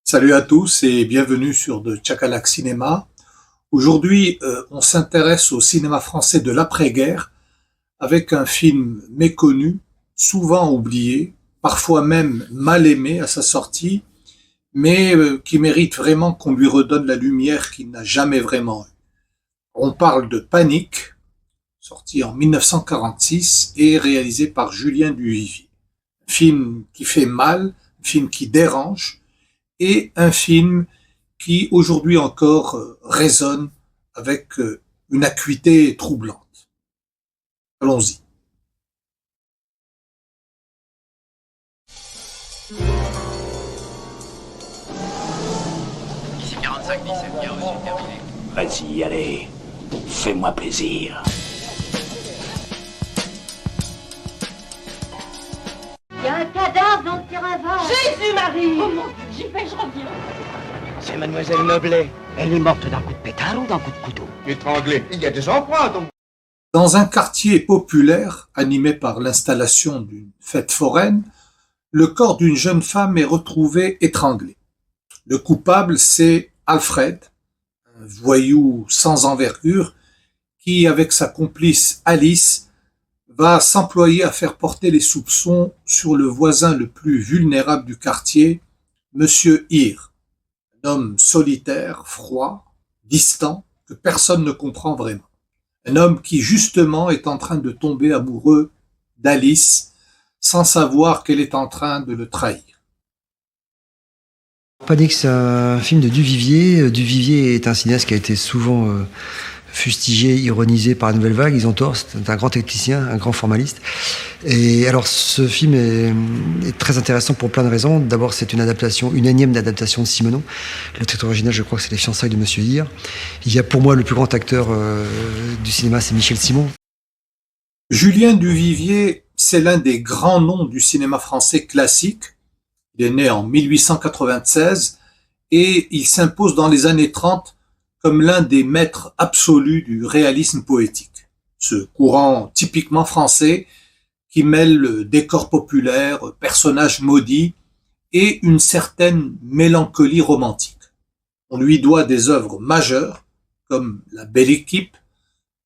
Salut à tous et bienvenue sur de Tchakalak Cinéma. Aujourd'hui, on s'intéresse au cinéma français de l'après-guerre avec un film méconnu, souvent oublié, parfois même mal aimé à sa sortie, mais qui mérite vraiment qu'on lui redonne la lumière qu'il n'a jamais vraiment eue. On parle de Panique, sorti en 1946 et réalisé par Julien Duvivier. Un film qui fait mal, un film qui dérange, et un film qui aujourd'hui encore résonne avec une acuité troublante. Allons-y. Ici 45-17, bien reçu, terminé. Vas-y, allez, fais-moi plaisir. Il y a un cadavre dans le terrain vague. Jésus-Marie! Oh mon Dieu, j'y vais, je reviens. C'est mademoiselle Noblet. Elle est morte d'un coup de pétard ou d'un coup de couteau? Étranglé. Il y a des empreintes. Dans un quartier populaire, animé par l'installation d'une fête foraine, le corps d'une jeune femme est retrouvé étranglé. Le coupable, c'est Alfred, un voyou sans envergure, qui, avec sa complice Alice, va s'employer à faire porter les soupçons sur le voisin le plus vulnérable du quartier, Monsieur Hir, un homme solitaire, froid, distant, que personne ne comprend vraiment. Un homme qui, justement, est en train de tomber amoureux d'Alice, sans savoir qu'elle est en train de le trahir. Panique, c'est un film de Duvivier. Duvivier est un cinéaste qui a été souvent fustigé, ironisé par la Nouvelle Vague. Ils ont tort, c'est un grand technicien, un grand formaliste. Et alors, ce film est très intéressant pour plein de raisons. D'abord, c'est une énième adaptation de Simenon. Le titre original, je crois que c'est Les fiançailles de Monsieur Hir. Il y a pour moi le plus grand acteur du cinéma, c'est Michel Simon. Julien Duvivier, c'est l'un des grands noms du cinéma français classique. Il est né en 1896 et il s'impose dans les années 30 comme l'un des maîtres absolus du réalisme poétique. Ce courant typiquement français qui mêle décors populaires, personnages maudits et une certaine mélancolie romantique. On lui doit des œuvres majeures comme La Belle Équipe,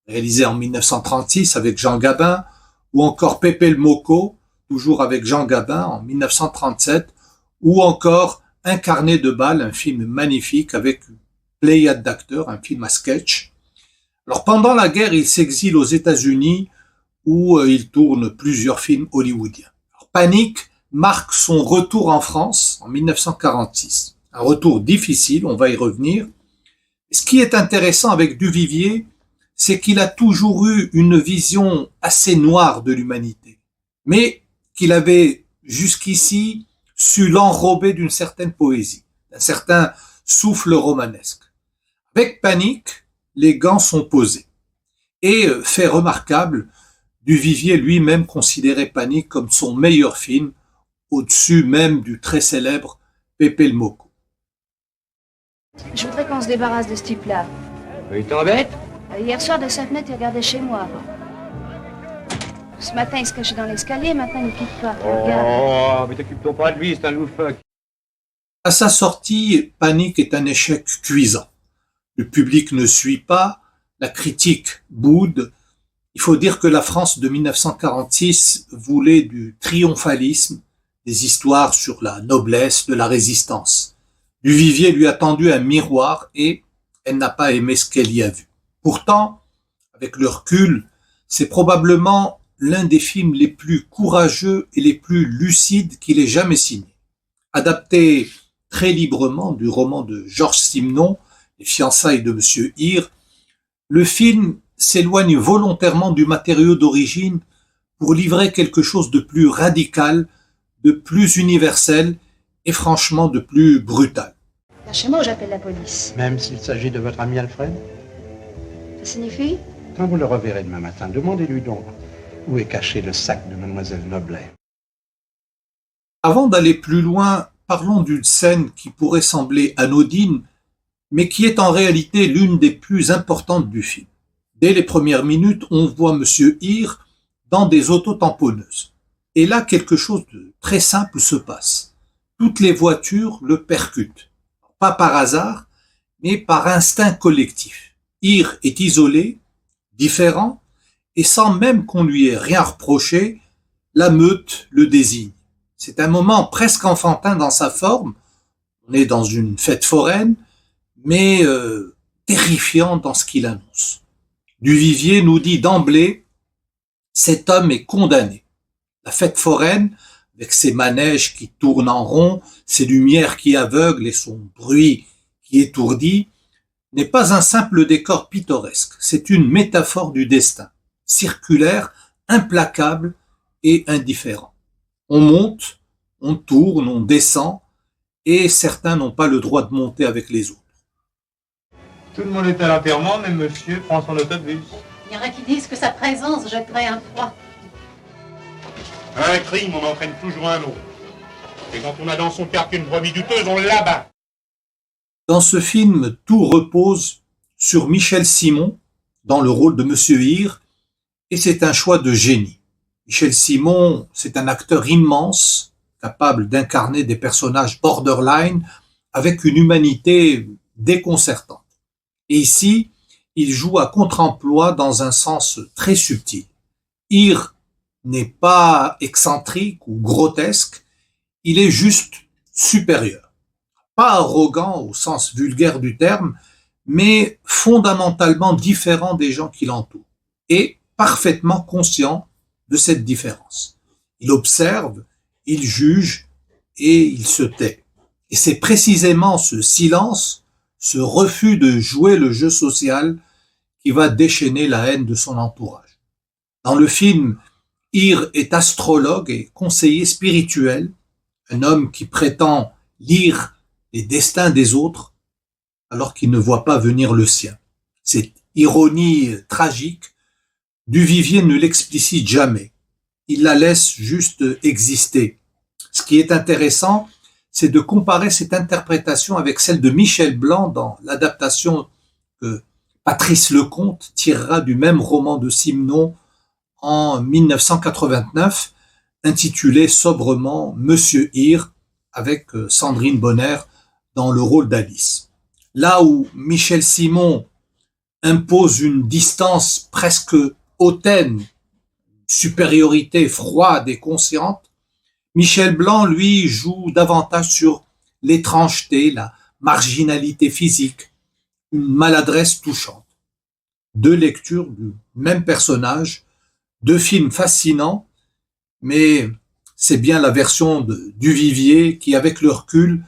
réalisée en 1936 avec Jean Gabin, ou encore Pépé le Mocco, toujours avec Jean Gabin en 1937, ou encore Un carnet de balles, un film magnifique avec une pléiade d'acteurs, un film à sketch. Alors pendant la guerre, il s'exile aux États-Unis où il tourne plusieurs films hollywoodiens. Alors, Panique marque son retour en France en 1946. Un retour difficile, on va y revenir. Ce qui est intéressant avec Duvivier, c'est qu'il a toujours eu une vision assez noire de l'humanité, mais qu'il avait jusqu'ici su l'enrober d'une certaine poésie, d'un certain souffle romanesque. Avec Panique, les gants sont posés. Et, fait remarquable, Duvivier lui-même considérait Panique comme son meilleur film, au-dessus même du très célèbre Pépé le Mocco. Je voudrais qu'on se débarrasse de ce type-là. Il t'embête? Hier soir, de sa fenêtre, il regardait chez moi. Ce matin, il se cachait dans l'escalier, maintenant, il ne quitte pas. Regarde. Oh, mais t'occupe-toi pas de lui, c'est un loufoque. À sa sortie, Panique est un échec cuisant. Le public ne suit pas, la critique boude. Il faut dire que la France de 1946 voulait du triomphalisme, des histoires sur la noblesse de la résistance. Duvivier lui a tendu un miroir et elle n'a pas aimé ce qu'elle y a vu. Pourtant, avec le recul, c'est probablement l'un des films les plus courageux et les plus lucides qu'il ait jamais signé. Adapté très librement du roman de Georges Simenon, Les fiançailles de Monsieur Hir, le film s'éloigne volontairement du matériau d'origine pour livrer quelque chose de plus radical, de plus universel et franchement de plus brutal. Lâchez-moi ou j'appelle la police. Même s'il s'agit de votre ami Alfred? Ça signifie? Quand vous le reverrez demain matin, demandez-lui donc où est caché le sac de mademoiselle Noblet. Avant d'aller plus loin, parlons d'une scène qui pourrait sembler anodine, mais qui est en réalité l'une des plus importantes du film. Dès les premières minutes, on voit Monsieur Hir dans des autotamponneuses. Et là, quelque chose de très simple se passe. Toutes les voitures le percutent. pas par hasard, mais par instinct collectif. Ir est isolé, différent, et sans même qu'on lui ait rien reproché, la meute le désigne. C'est un moment presque enfantin dans sa forme, on est dans une fête foraine, mais terrifiant dans ce qu'il annonce. Duvivier nous dit d'emblée, cet homme est condamné. La fête foraine, avec ses manèges qui tournent en rond, ses lumières qui aveuglent et son bruit qui étourdit, n'est pas un simple décor pittoresque, c'est une métaphore du destin, circulaire, implacable et indifférent. On monte, on tourne, on descend, et certains n'ont pas le droit de monter avec les autres. Tout le monde est à l'enterrement, mais monsieur prend son autobus. Il y en a qui disent que sa présence jetterait un froid. Un crime, on entraîne toujours un autre. Et quand on a dans son cœur qu'une brebis douteuse, on l'abat. Dans ce film, tout repose sur Michel Simon, dans le rôle de Monsieur Ir, et c'est un choix de génie. Michel Simon, c'est un acteur immense, capable d'incarner des personnages borderline, avec une humanité déconcertante. Et ici, il joue à contre-emploi dans un sens très subtil. Ir n'est pas excentrique ou grotesque, il est juste supérieur. Pas arrogant au sens vulgaire du terme, mais fondamentalement différent des gens qui l'entourent, et parfaitement conscient de cette différence. Il observe, il juge et il se tait. Et c'est précisément ce silence, ce refus de jouer le jeu social qui va déchaîner la haine de son entourage. Dans le film, Ir est astrologue et conseiller spirituel, un homme qui prétend lire les destins des autres alors qu'il ne voit pas venir le sien. Cette ironie tragique, Duvivier ne l'explicite jamais. Il la laisse juste exister. Ce qui est intéressant, c'est de comparer cette interprétation avec celle de Michel Blanc dans l'adaptation que Patrice Lecomte tirera du même roman de Simenon en 1989, intitulé sobrement Monsieur Ir, avec Sandrine Bonner dans le rôle d'Alice. Là où Michel Simon impose une distance presque hautaine, supériorité froide et consciente, Michel Blanc, lui, joue davantage sur l'étrangeté, la marginalité physique, une maladresse touchante. Deux lectures du même personnage, deux films fascinants, mais c'est bien la version de Duvivier qui, avec le recul,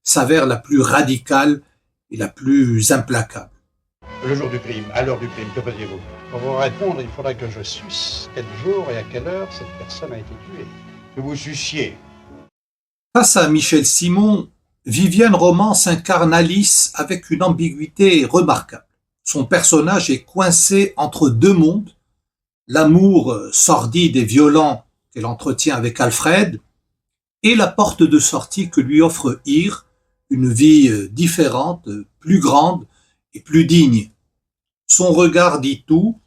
s'avère la plus radicale et la plus implacable. Le jour du crime, à l'heure du crime, que faisiez-vous? Pour vous répondre, il faudrait que je suce quel jour et à quelle heure cette personne a été tuée. Que vous suciez. Face à Michel Simon, Viviane Romance incarne Alice avec une ambiguïté remarquable. Son personnage est coincé entre deux mondes, l'amour sordide et violent qu'elle entretient avec Alfred et la porte de sortie que lui offre Ir, une vie différente, plus grande et plus digne. Son regard dit tout,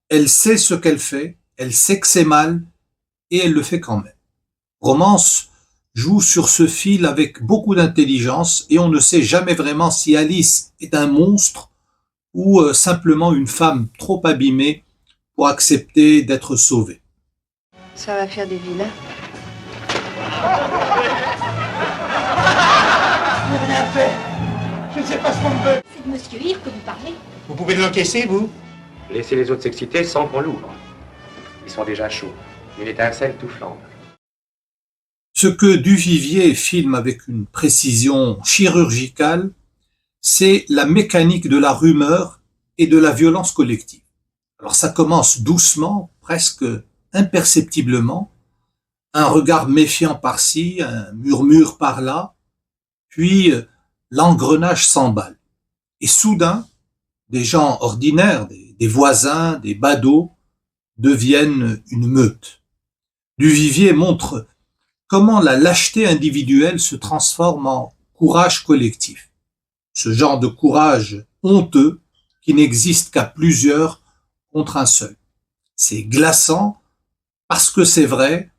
elle sait ce qu'elle fait, elle sait que c'est mal et elle le fait quand même. Romance joue sur ce fil avec beaucoup d'intelligence et on ne sait jamais vraiment si Alice est un monstre ou simplement une femme trop abîmée pour accepter d'être sauvée. Ça va faire des vilains. Je n'ai rien fait. Je ne sais pas ce qu'on me veut. C'est de Monsieur Ir que vous parlez. Vous pouvez l'encaisser, vous? Laissez les autres s'exciter sans qu'on l'ouvre. Ils sont déjà chauds. Une étincelle tout flambe. Ce que Duvivier filme avec une précision chirurgicale, c'est la mécanique de la rumeur et de la violence collective. Alors ça commence doucement, presque imperceptiblement, un regard méfiant par-ci, un murmure par-là, puis l'engrenage s'emballe. Et soudain, des gens ordinaires, des voisins, des badauds, deviennent une meute. Duvivier montre comment la lâcheté individuelle se transforme en courage collectif. Ce genre de courage honteux qui n'existe qu'à plusieurs contre un seul. C'est glaçant parce que c'est vrai,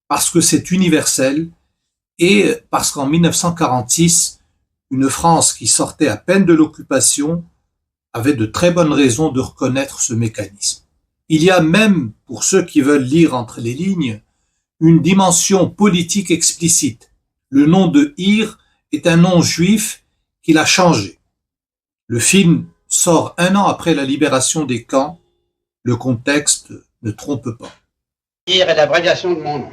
parce que c'est universel et parce qu'en 1946, une France qui sortait à peine de l'occupation avait de très bonnes raisons de reconnaître ce mécanisme. Il y a même, pour ceux qui veulent lire entre les lignes, une dimension politique explicite. Le nom de Ir est un nom juif qu'il a changé. Le film sort 1 an après la libération des camps. Le contexte ne trompe pas. Ir est l'abréviation de mon nom.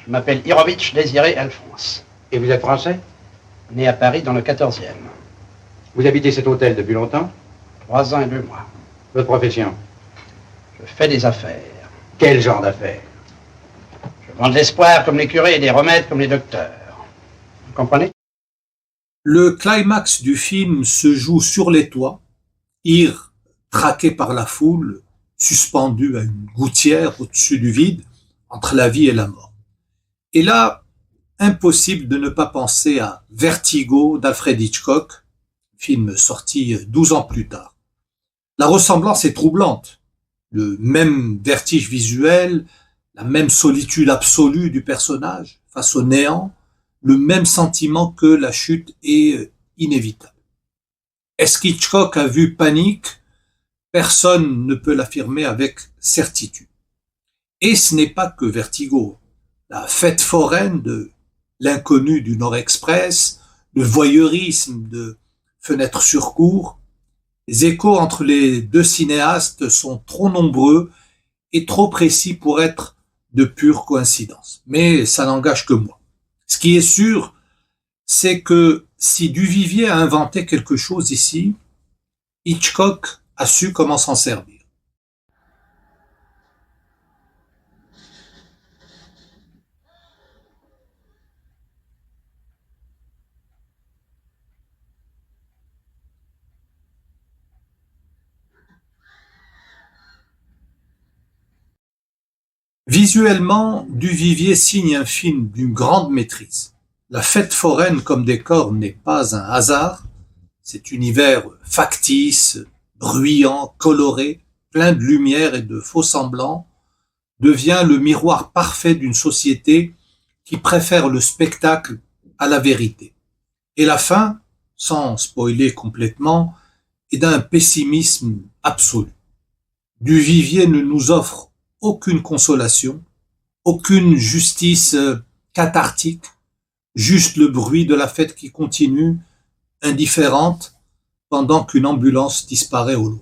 Je m'appelle Irovitch Désiré Alphonse. Et vous êtes français? Né à Paris dans le 14e. Vous habitez cet hôtel depuis longtemps? 3 ans et 2 mois. Votre profession? Je fais des affaires. Quel genre d'affaires? Je vends de l'espoir comme les curés et des remèdes comme les docteurs. Vous comprenez? Le climax du film se joue sur les toits. Ir, traqué par la foule, suspendu à une gouttière au-dessus du vide, entre la vie et la mort. Et là, impossible de ne pas penser à Vertigo d'Alfred Hitchcock, film sorti 12 ans plus tard. La ressemblance est troublante. Le même vertige visuel, la même solitude absolue du personnage face au néant, le même sentiment que la chute est inévitable. Est-ce qu'Hitchcock a vu Panique? Personne ne peut l'affirmer avec certitude. Et ce n'est pas que Vertigo. La fête foraine de L'inconnu du Nord Express, le voyeurisme de Fenêtre sur cour, les échos entre les deux cinéastes sont trop nombreux et trop précis pour être de pure coïncidence. Mais ça n'engage que moi. Ce qui est sûr, c'est que si Duvivier a inventé quelque chose ici, Hitchcock a su comment s'en servir. Visuellement, Duvivier signe un film d'une grande maîtrise. La fête foraine comme décor n'est pas un hasard. Cet univers factice, bruyant, coloré, plein de lumière et de faux semblants, devient le miroir parfait d'une société qui préfère le spectacle à la vérité. Et la fin, sans spoiler complètement, est d'un pessimisme absolu. Duvivier ne nous offre aucune consolation, aucune justice cathartique, juste le bruit de la fête qui continue, indifférente, pendant qu'une ambulance disparaît au loin.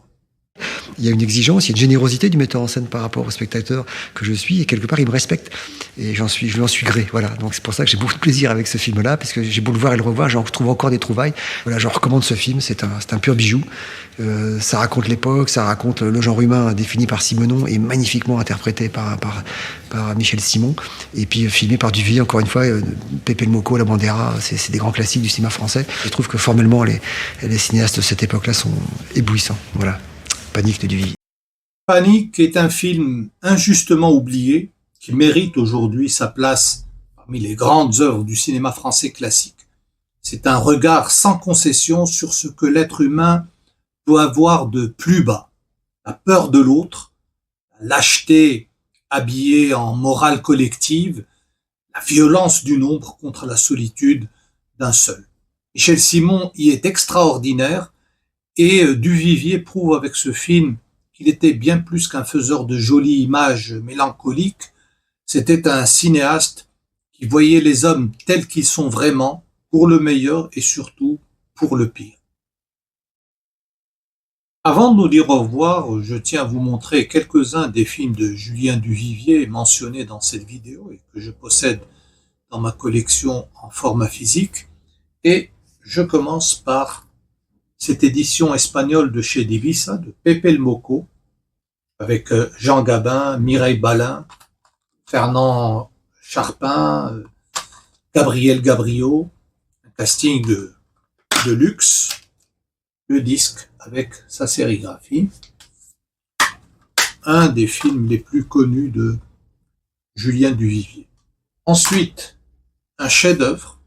Il y a une exigence, il y a une générosité du metteur en scène par rapport au spectateur que je suis, et quelque part il me respecte, et je lui en suis gré, voilà. Donc c'est pour ça que j'ai beaucoup de plaisir avec ce film-là, parce que j'ai beau le voir et le revoir, j'en trouve encore des trouvailles. Voilà, je recommande ce film, c'est un pur bijou. Ça raconte l'époque, ça raconte le genre humain défini par Simenon et magnifiquement interprété par Michel Simon, et puis filmé par Duvivier, encore une fois, Pepe le Mocco, La Bandera, c'est des grands classiques du cinéma français. Je trouve que formellement les cinéastes de cette époque-là sont éblouissants, voilà. Panique de Duvivier. Panique est un film injustement oublié qui mérite aujourd'hui sa place parmi les grandes œuvres du cinéma français classique. C'est un regard sans concession sur ce que l'être humain doit avoir de plus bas. La peur de l'autre, la lâcheté habillée en morale collective, la violence du nombre contre la solitude d'un seul. Michel Simon y est extraordinaire. Et Duvivier prouve avec ce film qu'il était bien plus qu'un faiseur de jolies images mélancoliques. C'était un cinéaste qui voyait les hommes tels qu'ils sont vraiment, pour le meilleur et surtout pour le pire. Avant de nous dire au revoir, je tiens à vous montrer quelques-uns des films de Julien Duvivier mentionnés dans cette vidéo et que je possède dans ma collection en format physique. Et je commence par cette édition espagnole de chez Divisa, de Pepe le Mocco, avec Jean Gabin, Mireille Balin, Fernand Charpin, Gabriel Gabriot, un casting de luxe, le disque avec sa sérigraphie, un des films les plus connus de Julien Duvivier. Ensuite, un chef-d'œuvre,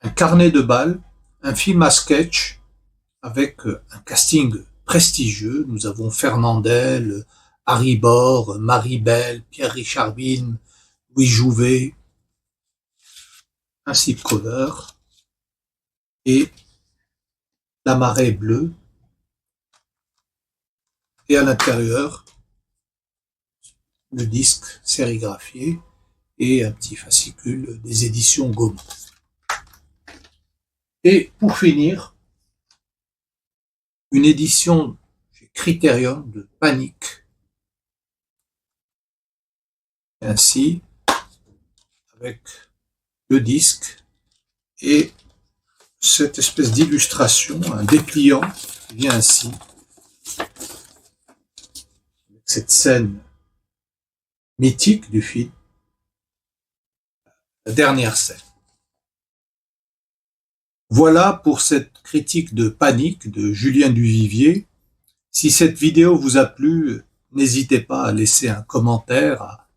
un carnet de balles, un film à sketch avec un casting prestigieux. Nous avons Fernandel, Harry Bor, Marie Belle, Pierre-Richard Wilm, Louis Jouvet, ainsi que cover. et la marée bleue. Et à l'intérieur, le disque sérigraphié et un petit fascicule des éditions Gaumont. Et pour finir, une édition chez Criterion de Panique. Ainsi, avec le disque et cette espèce d'illustration, un dépliant qui vient ainsi, avec cette scène mythique du film, la dernière scène. Voilà pour cette critique de Panique de Julien Duvivier. Si cette vidéo vous a plu, n'hésitez pas à laisser un commentaire, à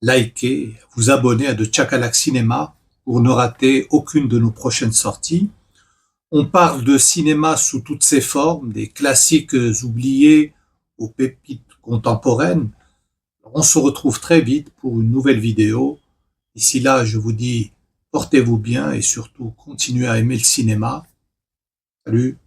liker, à vous abonner à The Chakalak Cinéma pour ne rater aucune de nos prochaines sorties. On parle de cinéma sous toutes ses formes, des classiques oubliés aux pépites contemporaines. On se retrouve très vite pour une nouvelle vidéo. D'ici là, je vous dis, portez-vous bien et surtout continuez à aimer le cinéma. Salut!